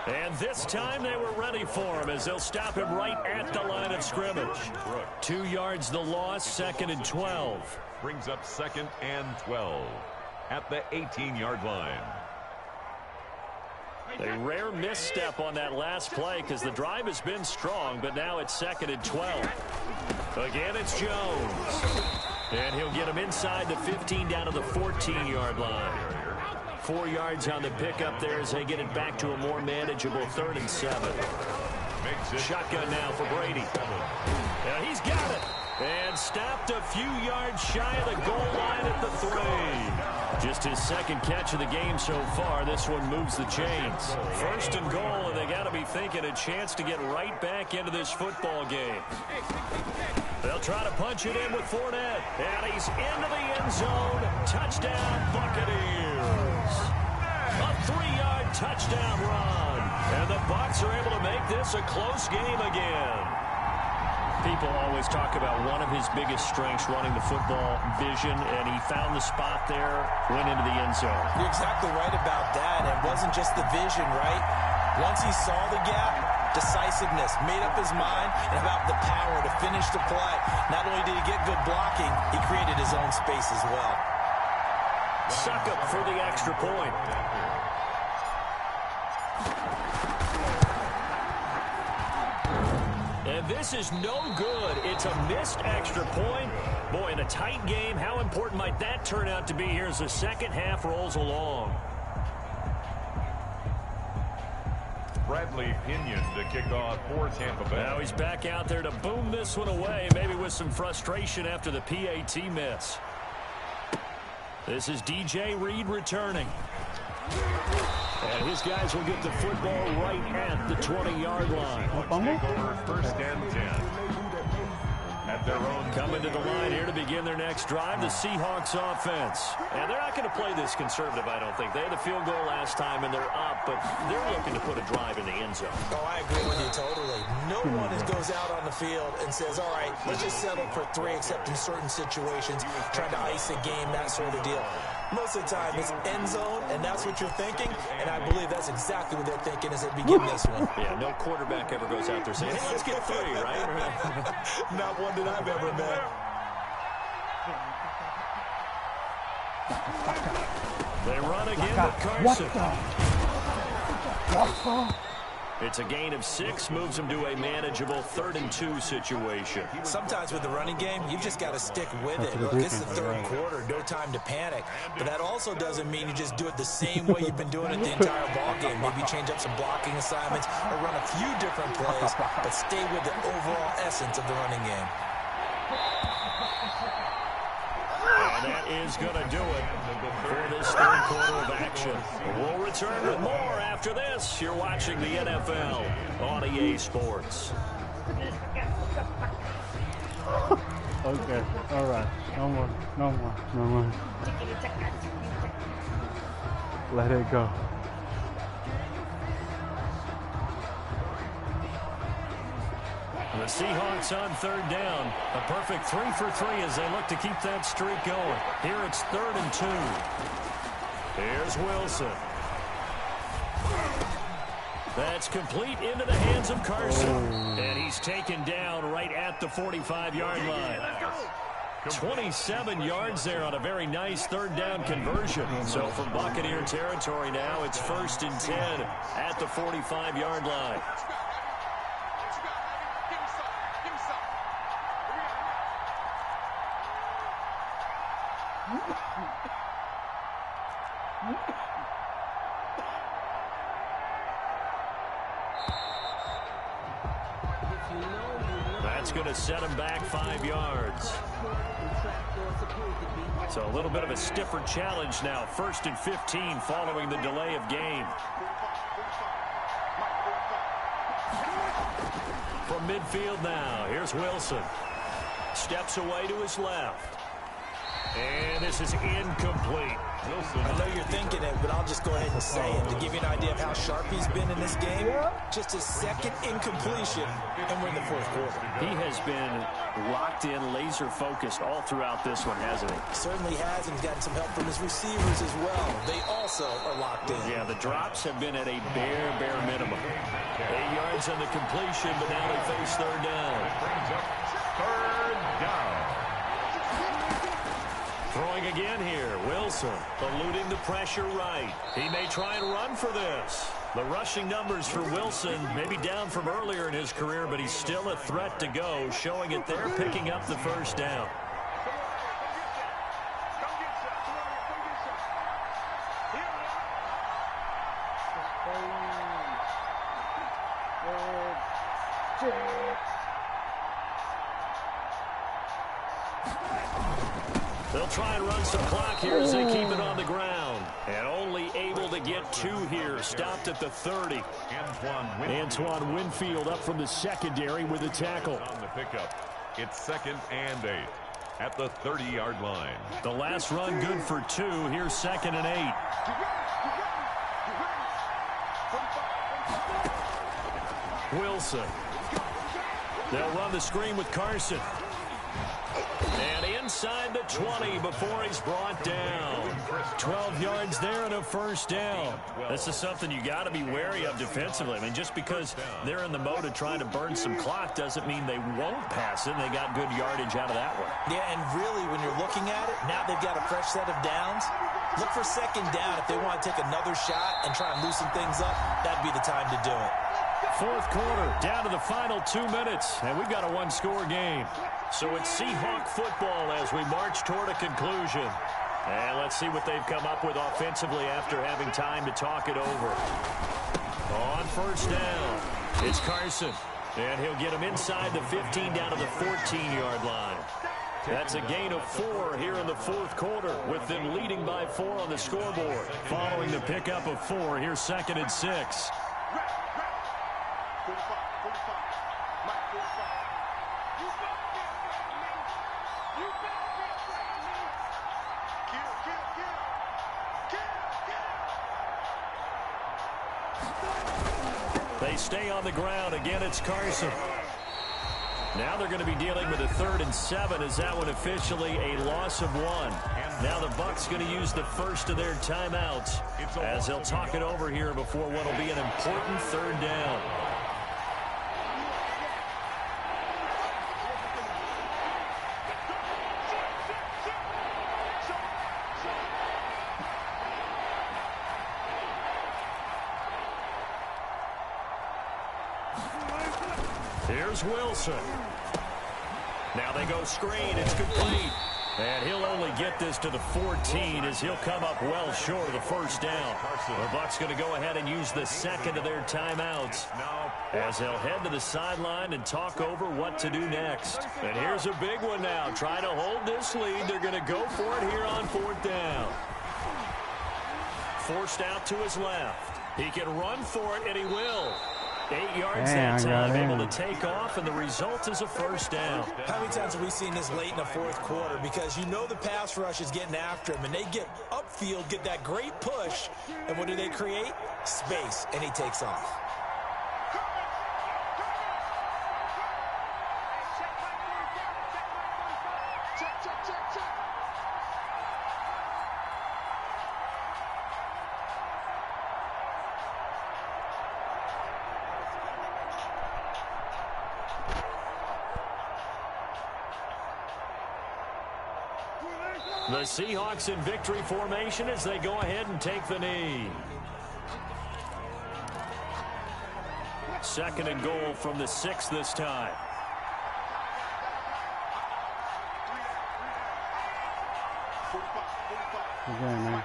And this time they were ready for him as they'll stop him right at the line of scrimmage. 2 yards the loss, 2nd and 12. Brings up 2nd and 12 at the 18-yard line. A rare misstep on that last play because the drive has been strong, but now it's 2nd and 12. Again, it's Jones. And he'll get him inside the 15 down to the 14-yard line. 4 yards on the pickup there as they get it back to a more manageable 3rd and 7. Shotgun now for Brady. Yeah, he's got it. And stopped a few yards shy of the goal line at the 3. Just his second catch of the game so far. This one moves the chains. First and goal, and they got to be thinking a chance to get right back into this football game. They'll try to punch it in with Fournette. And he's into the end zone. Touchdown, Buccaneers. A 3-yard touchdown run. And the Bucs are able to make this a close game again. People always talk about one of his biggest strengths, running the football, vision, and he found the spot there, went into the end zone. You're exactly right about that. It wasn't just the vision, right? Once he saw the gap, decisiveness, made up his mind, and about the power to finish the play. Not only did he get good blocking, he created his own space as well. Suck up for the extra point. And this is no good. It's a missed extra point. Boy, in a tight game, how important might that turn out to be here as the second half rolls along? Bradley Pinion to kick off for Tampa Bay. Now he's back out there to boom this one away, maybe with some frustration after the PAT miss. This is DJ Reed returning. And his guys will get the football right at the 20-yard line. Take over first and 10. At their own. Coming to the line here to begin their next drive, the Seahawks offense. And they're not going to play this conservative, I don't think. They had a field goal last time, and they're up, but they're looking to put a drive in the end zone. Oh, I agree with you totally. No one goes out on the field and says, all right, let's just settle for 3, except in certain situations, trying to ice a game, that sort of deal. Most of the time, it's end zone, and that's what you're thinking, and I believe that's exactly what they're thinking as they begin this one. Yeah, no quarterback ever goes out there saying, hey, let's get 3, right? Not one that I've ever met. They run again with Carson. It's a gain of 6, moves them to a manageable 3rd and 2 situation. Sometimes with the running game, you've just got to stick with it. Look, it's the 3rd quarter, no time to panic. But that also doesn't mean you just do it the same way you've been doing it the entire ball game. Maybe change up some blocking assignments or run a few different plays, but stay with the overall essence of the running game. And that is going to do it for this 3rd quarter of action. We'll return with more after this. You're watching the NFL on EA Sports. Okay, all right. No more, no more, no more. Let it go. The Seahawks on 3rd down. A perfect 3 for 3 as they look to keep that streak going. Here it's 3rd and 2. Here's Wilson. That's complete into the hands of Carson. And he's taken down right at the 45-yard line. 27 yards there on a very nice 3rd down conversion. So from Buccaneer territory now, it's 1st and 10 at the 45-yard line. That's going to set him back 5 yards. So a little bit of a stiffer challenge now. 1st and 15 following the delay of game. From midfield now, here's Wilson. Steps away to his left. And this is incomplete. I know you're thinking it, but I'll just go ahead and say it to give you an idea of how sharp he's been in this game. Just his 2nd incompletion, and we're in the 4th quarter. He has been locked in, laser-focused all throughout this one, hasn't he? Certainly has, and he's gotten some help from his receivers as well. They also are locked in. Yeah, the drops have been at a bare minimum. 8 yards on the completion, but now they face 3rd down. Brings up 3rd down. Throwing again here, Wilson eluding the pressure right. He may try and run for this. The rushing numbers for Wilson maybe down from earlier in his career, but he's still a threat to go, showing it there, picking up the 1st down. They'll try and run some clock here as they keep it on the ground. And only able to get 2 here. Stopped at the 30. Antoine Winfield up from the secondary with a tackle. On the pickup. It's 2nd and 8 at the 30-yard line. The last run good for 2. Here's 2nd and 8. Wilson. They'll run the screen with Carson. And inside the 20 before he's brought down. 12 yards there and a first down. This is something you got to be wary of defensively. I mean, just because they're in the mode of trying to burn some clock doesn't mean they won't pass it. They got good yardage out of that one. Yeah, and really, when you're looking at it, now they've got a fresh set of downs. Look for 2nd down. If they want to take another shot and try and loosen things up, that'd be the time to do it. 4th quarter, down to the final 2 minutes, and we've got a 1-score game. So it's Seahawk football as we march toward a conclusion. And let's see what they've come up with offensively after having time to talk it over. On first down, it's Carson. And he'll get him inside the 15 down to the 14-yard line. That's a gain of 4 here in the 4th quarter, with them leading by 4 on the scoreboard. Following the pickup of 4, here's 2nd and 6. They stay on the ground. Again, it's Carson. Now they're going to be dealing with a 3rd and 7 as that one officially a loss of 1. Now the Bucs going to use the first of their timeouts as they'll talk it over here before what will be an important 3rd down. Here's Wilson. Now they go screen. It's complete. And he'll only get this to the 14 as he'll come up well short of the first down. The Bucs going to go ahead and use the 2nd of their timeouts as they'll head to the sideline and talk over what to do next. And here's a big one now. Trying to hold this lead. They're going to go for it here on 4th down. Forced out to his left. He can run for it, and he will. 8 yards that time, able to take off, and the result is a first down. How many times have we seen this late in the 4th quarter? Because you know the pass rush is getting after him, and they get upfield, get that great push, and what do they create? Space, and he takes off. The Seahawks in victory formation as they go ahead and take the knee. 2nd and goal from the 6 this time. Good game, man.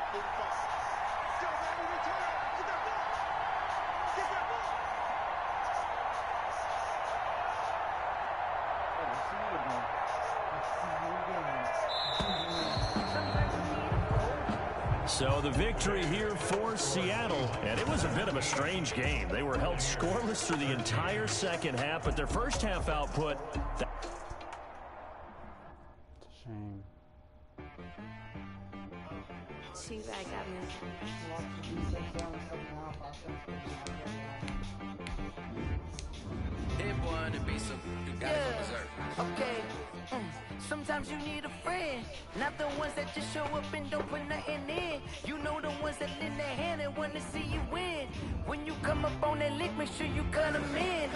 So the victory here for Seattle, and it was a bit of a strange game. They were held scoreless through the entire second half, but their first half output... It's a shame. T-Bag got me. Okay. Sometimes you need a friend, not the ones that just show up and don't put nothing in. You know the ones that lend their hand and want to see you win. When you come up on that lick, make sure you cut them in.